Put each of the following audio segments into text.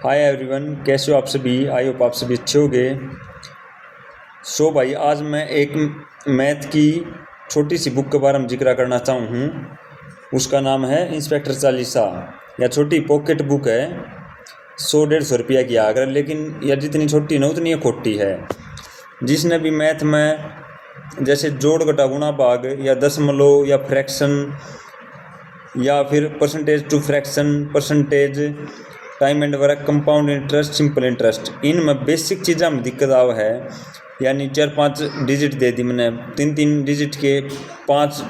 Hi everyone, कैसे हो आप सभी। आई होप आप सभी अच्छे होंगे। सो भाई, आज मैं एक मैथ की छोटी सी बुक के बारे में जिक्र करना चाहूँ हूँ। उसका नाम है इंस्पेक्टर चालीसा। यह छोटी पॉकेट बुक है, 100-150 रुपया की आकर, लेकिन यह जितनी छोटी ना उतनी खोटी है। जिसने भी मैथ में जैसे जोड़ घटा गुणा भाग या दशमलव या फ्रैक्शन या फिर percentage to fraction, percentage, time and work, compound interest, simple interest, इनमें बेसिक चीज़ा में दिक्कत आव है। यानी 4-5 डिजिट दे दी मैंने, 3-3 डिजिट के 5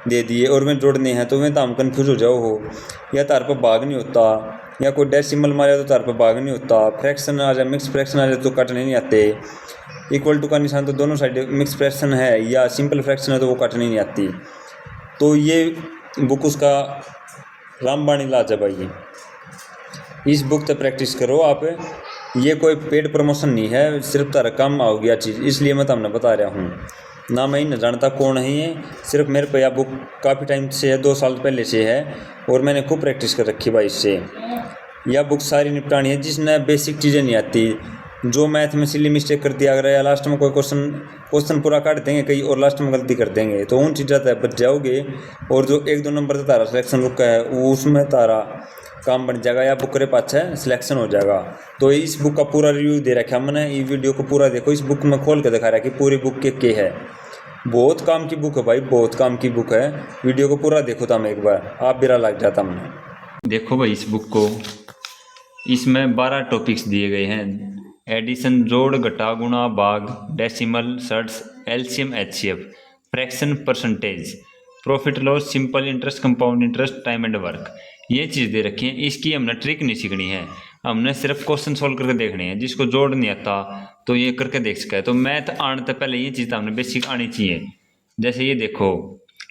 दे दिए और वे जोड़ने हैं, तो वे तो हम कन्फ्यूज हो जाओ हो। या तार पर भाग नहीं होता, या कोई डेसिमल मारे तो तार पर भाग नहीं होता, फ्रैक्शन आ जाए, मिक्स फ्रैक्शन आ जाए तो काटने नहीं आते, इक्वल टू का निशान तो दोनों साइड मिक्स फ्रैक्शन है या सिंपल फ्रैक्शन है तो वो काटने नहीं आती। तो ये बुक उसका रामबाण इलाज है भाई। इस बुक पे प्रैक्टिस करो आप। ये कोई पेड प्रमोशन नहीं है, सिर्फ तारा काम आओ गया चीज़, इसलिए मैं तुमने बता रहा हूँ। ना मैं इन्हें जानता कौन है ये, सिर्फ मेरे पे यह बुक काफ़ी टाइम से है, 2 साल पहले से है, और मैंने खूब प्रैक्टिस कर रखी भाई इससे। यह बुक सारी निपटानी है जिसने बेसिक चीज़ें नहीं आती, जो मैथ में सिली मिस्टेक कर दिया अगर, या लास्ट में कोई क्वेश्चन पूरा काट देंगे कई और लास्ट में गलती कर देंगे, तो उन चीज़ों तक बच जाओगे। और जो 1-2 नंबर से तारा सिलेक्शन रुका है उसमें तारा काम बन जाएगा, या बुक करे पाछे सिलेक्शन हो जाएगा। तो इस बुक का पूरा रिव्यू दे रखा है मैंने, ये वीडियो को पूरा देखो। इस बुक में खोल के दिखा रहा है कि पूरी बुक के है। बहुत काम की बुक है भाई, बहुत काम की बुक है। वीडियो को पूरा देखो तुम एक बार, आप बिरा लग जाता हमने। देखो भाई इस बुक को, इसमें 12 टॉपिक्स दिए गए हैं। एडिशन, जोड़ घटा गुणा भाग, decimal, shirts, LCM HCF, fraction, percentage, profit loss, simple interest, compound interest, time and work, ये चीज़ दे रखी है। इसकी हमने ट्रिक नहीं सीखनी है, हमने सिर्फ क्वेश्चन सोल्व करके देखने हैं। जिसको जोड़ नहीं आता तो ये करके देख सका है। तो मैथ आने से पहले ये चीज़ हमने बेसिक आनी चाहिए। जैसे ये देखो,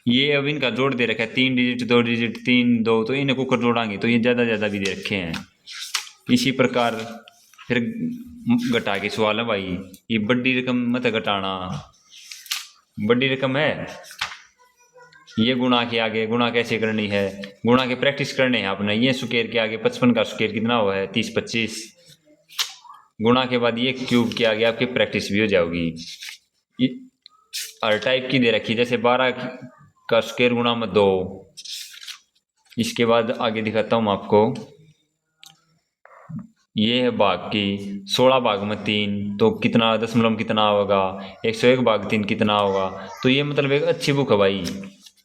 ये अब इनका जोड़ दे रखा है 3 डिजिट, 2 डिजिट, 3, 2, तो इन्हें कुकर जोड़ाएंगे तो ये ज़्यादा भी दे रखे हैं। इसी प्रकार फिर घटा के सवाल है भाई, ये बड़ी रकम मत घटाना, बड़ी रकम है, ये गुणा के आगे गुणा कैसे करनी है, गुणा के प्रैक्टिस करने हैं आपने। ये स्क्वायर के आगे 55 का स्क्वायर कितना हुआ है, 30-25, गुणा के बाद ये क्यूब के आगे आपकी प्रैक्टिस भी हो जाएगी। हर टाइप की दे रखी, जैसे 12 का स्क्वायर गुणा में 2। इसके बाद आगे दिखाता हूँ आपको, ये है भाग की, 16 भाग में 3 तो कितना, दशमलव में कितना होगा, 101 भाग 3 कितना होगा। तो ये मतलब एक अच्छी बुक है भाई,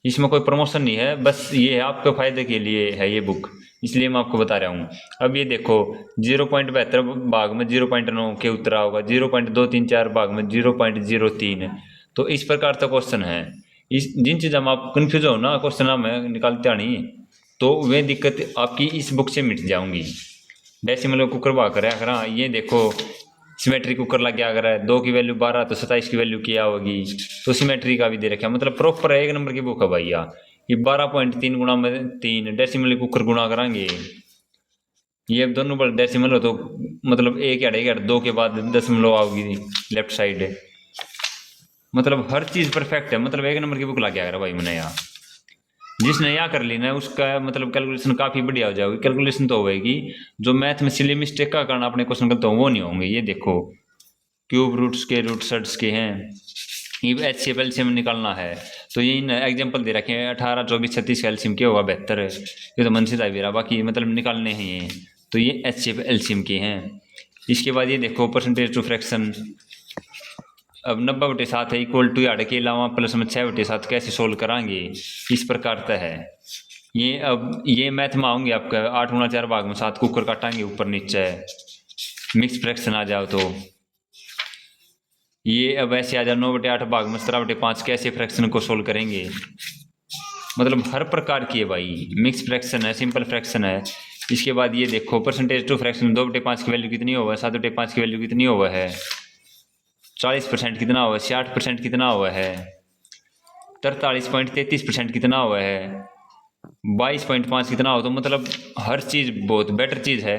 इसमें कोई प्रमोशन नहीं है, बस ये है आपके फायदे के लिए है ये बुक, इसलिए मैं आपको बता रहा हूँ। अब ये देखो, 0.72 भाग में 0.9 के उत्तरा होगा, 0.234 भाग में 0.03। तो इस प्रकार का क्वेश्चन है। इस जिन चीज़ों में आप कन्फ्यूज हो ना, क्वेश्चन में निकालते नहीं, तो वे दिक्कत आपकी इस बुक से मिट जाऊंगी। डेसिमल कुकर भाग कर रहा, ये देखो सिमेट्री कुकर लग गया, अगर 2 की वैल्यू 12 तो 27 की वैल्यू क्या होगी, तो सिमेट्री का भी दे रखा है। मतलब प्रॉपर 1 नंबर की बुक है भैया। ये 12.3 गुणा में 3 डेसिमल कुकर गुणा कराएंगे, ये अब दोनों पर डेसिमल हो तो मतलब 1 2 के बाद दशमलव आओगी लेफ्ट साइड। मतलब हर चीज़ परफेक्ट है, मतलब 1 नंबर की बुक लग गया भाई मैंने यार। जिसने यह कर ली ना उसका मतलब कैलकुलेशन काफ़ी बढ़िया हो जाएगी। कैलकुलेशन तो होएगी, जो मैथ में सिली मिस्टेक का कारण अपने क्वेश्चन करते हो वो नहीं होंगे। ये देखो, क्यूब रूट्स के रूट सर्ट्स के हैं, ये एच सी एफ एलसीएम निकालना है, तो ये एग्जाम्पल दे रखे हैं 18, 24, 36 एलसीएम के होगा 72, ये तो मन से भी रहा, बाकी मतलब निकालने हैं ये। तो ये एच सी एफ एलसीएम के हैं। इसके बाद ये देखो, परसेंटेज टू फ्रैक्शन, अब 90/7 है इक्वल टू यार्ड के अलावा प्लस में 6/7 कैसे सोल्व कराएंगे, इस प्रकार का है ये। अब ये मैथ में आऊँगे आपका 8 गुणा 4 भाग में 7 कुकर काटाएंगे ऊपर नीचे, मिक्स फ्रैक्शन आ जाओ तो ये अब ऐसे आ जाओ 9/8 भाग में 17/5 कैसे फ्रैक्शन को सोल्व करेंगे। मतलब हर प्रकार की है भाई, मिक्स फ्रैक्शन है, सिंपल फ्रैक्शन है। इसके बाद ये देखो, परसेंटेज टू फ्रैक्शन, 2/5 की वैल्यू कितनी हुआ है, 7/5 की वैल्यू कितनी हुआ है, 40% कितना हुआ है, 60% कितना हुआ है, 43.33% कितना हुआ है, 22.5 कितना हो। तो मतलब हर चीज़ बहुत बेटर चीज़ है।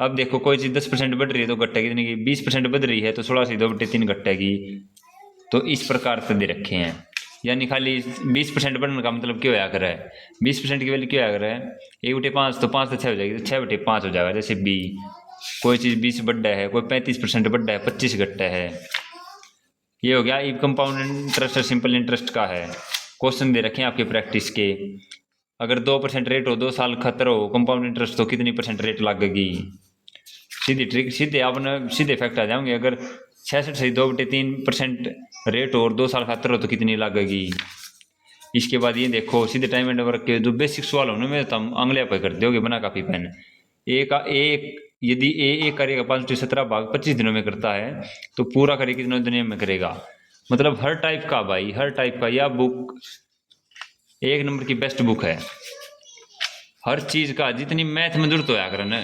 अब देखो, कोई चीज़ 10% बढ़ रही है तो घट्टा कितने की, 20% बढ़ रही है तो 16 से 2/3 घटेगी। तो इस प्रकार से दे रखे हैं, यानी खाली 20% बढ़ने का मतलब क्यों होया कर है, 20% की वैल्यू क्यों होया कर है, 1/5 तो 5 तो 6 हो जाएगी, तो 6/5 हो जाएगा। जैसे बी कोई चीज़ 20 बढ़ा है, कोई 35% बढ़ा है, 25 घटा है। ये हो गया ई कंपाउंड इंटरेस्ट और सिंपल इंटरेस्ट का है। क्वेश्चन दे रखे हैं आपके प्रैक्टिस के, अगर 2% रेट हो, 2 साल खतर हो कंपाउंड इंटरेस्ट, तो कितनी % रेट लगेगी। सीधी ट्रिक, सीधे आपने सीधे फैक्ट आ जाओगे। अगर 66 से 2/3% रेट हो और 2 साल खतर हो तो कितनी लगेगी। इसके बाद ये देखो सीधे टाइम एंड वर्क के जो बेसिक सवाल होने में तो हम अंगलियां पे कर दोगे बना काफी पेन। एक यदि ए करेगा 5/17 भाग 25 दिनों में करता है तो पूरा करे कितने दिनों में करेगा। मतलब हर टाइप का भाई, हर टाइप का यह बुक 1 नंबर की बेस्ट बुक है। हर चीज का जितनी मैथ में जरूरत होया करे ना